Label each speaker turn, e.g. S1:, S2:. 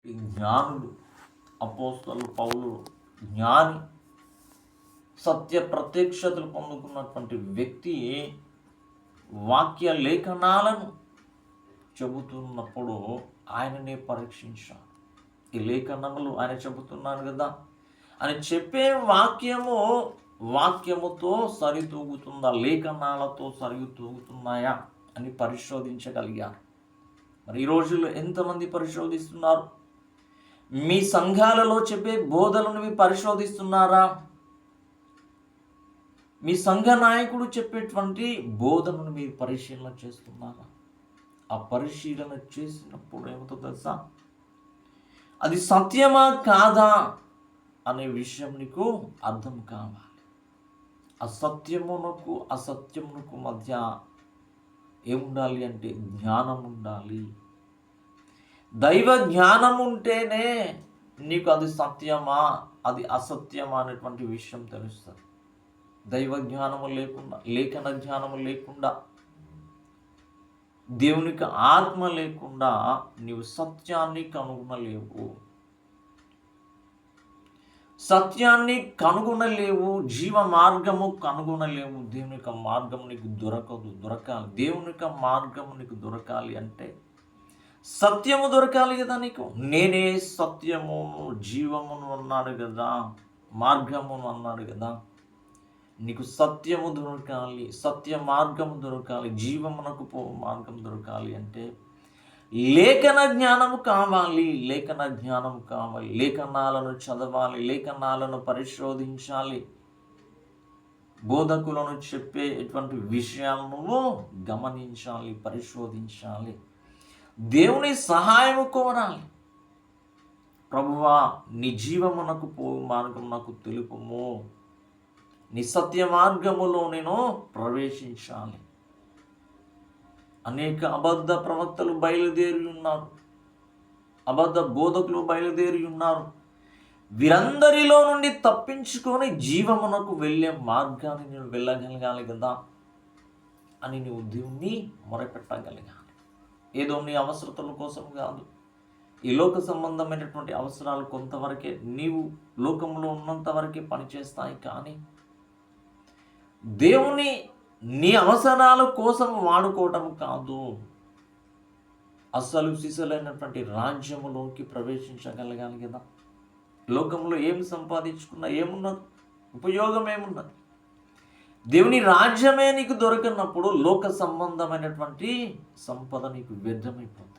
S1: ఈ జ్ఞానుడు, అపోస్తలులు, పౌలు జ్ఞాని, సత్య ప్రత్యక్షతలు పొందుకున్నటువంటి వ్యక్తి వాక్య లేఖనాలను చెబుతున్నప్పుడు ఆయననే పరీక్షించాలి. ఈ లేఖనములు ఆయన చెబుతున్నాను కదా అని చెప్పే వాక్యముతో సరితూగుతుందా, లేఖనాలతో సరితూగుతున్నాయా అని పరిశోధించగలిగారు. మరి ఈ రోజుల్లో ఎంతమంది పరిశోధిస్తున్నారు? మీ సంఘాలలో చెప్పే బోధలను మీరు పరిశోధిస్తున్నారా? మీ సంఘ నాయకుడు చెప్పేటువంటి బోధనను మీరు పరిశీలన చేస్తున్నారా? ఆ పరిశీలన చేసినప్పుడు ఏమవుతుందో తెలుసా? అది సత్యమా కాదా అనే విషయం నీకు అర్థం కావాలి. అసత్యమునకు మధ్య ఏముండాలి అంటే జ్ఞానం ఉండాలి. దైవ జ్ఞానం ఉంటేనే నీకు అది సత్యమా అది అసత్యమా అనేటువంటి విషయం తెలుస్తుంది. దైవ జ్ఞానము లేకుండా, లేఖన జ్ఞానము లేకుండా, దేవునికి ఆత్మ లేకుండా నీవు సత్యాన్ని కనుగొనలేవు. జీవ మార్గము కనుగొనలేవు. దేవుని యొక్క మార్గము నీకు దొరకాలి. దేవుని యొక్క మార్గము నీకు దొరకాలి అంటే సత్యము దొరకాలి కదా నీకు. నేనే సత్యమును జీవమును అన్నాడు కదా, మార్గమును అన్నాడు కదా. నీకు సత్యము దొరకాలి, సత్య మార్గము దొరకాలి, జీవమునకు పో మార్గం దొరకాలి అంటే లేఖన జ్ఞానము కావాలి. లేఖనాలను చదవాలి, లేఖనాలను పరిశోధించాలి, బోధకులను చెప్పేటువంటి విషయాలను గమనించాలి, పరిశోధించాలి, దేవుని సహాయము కోరాలి. ప్రభువా, నీ జీవమునకు పోవు మార్గం నాకు తెలుపుము, నీ సత్య మార్గములో నేను ప్రవేశించాలి. అనేక అబద్ధ ప్రవక్తలు బయలుదేరి ఉన్నారు, అబద్ధ బోధకులు బయలుదేరి ఉన్నారు. వీరందరిలో నుండి తప్పించుకొని జీవమునకు వెళ్ళే మార్గాన్ని నేను వెళ్ళగలగాలి కదా అని నీవు దేవుణ్ణి మొరపెట్టగలగాలి. ఏదో నీ అవసరతల కోసం కాదు, ఈ లోక సంబంధమైనటువంటి అవసరాలు కొంతవరకే, నీవు లోకంలో ఉన్నంత వరకే పనిచేస్తాయి. కానీ దేవుని నీ అవసరాల కోసం వాడుకోవటం కాదు, అసలు సిసలైనటువంటి రాజ్యములోకి ప్రవేశించగలగాలి కదా. లోకంలో ఏం సంపాదించుకున్నా ఏమున్నది, ఉపయోగం ఏమున్నది? దేవుని రాజ్యమే నీకు దొరకనప్పుడు లోక సంబంధమైనటువంటి సంపద నీకు వ్యర్థమైపోతుంది.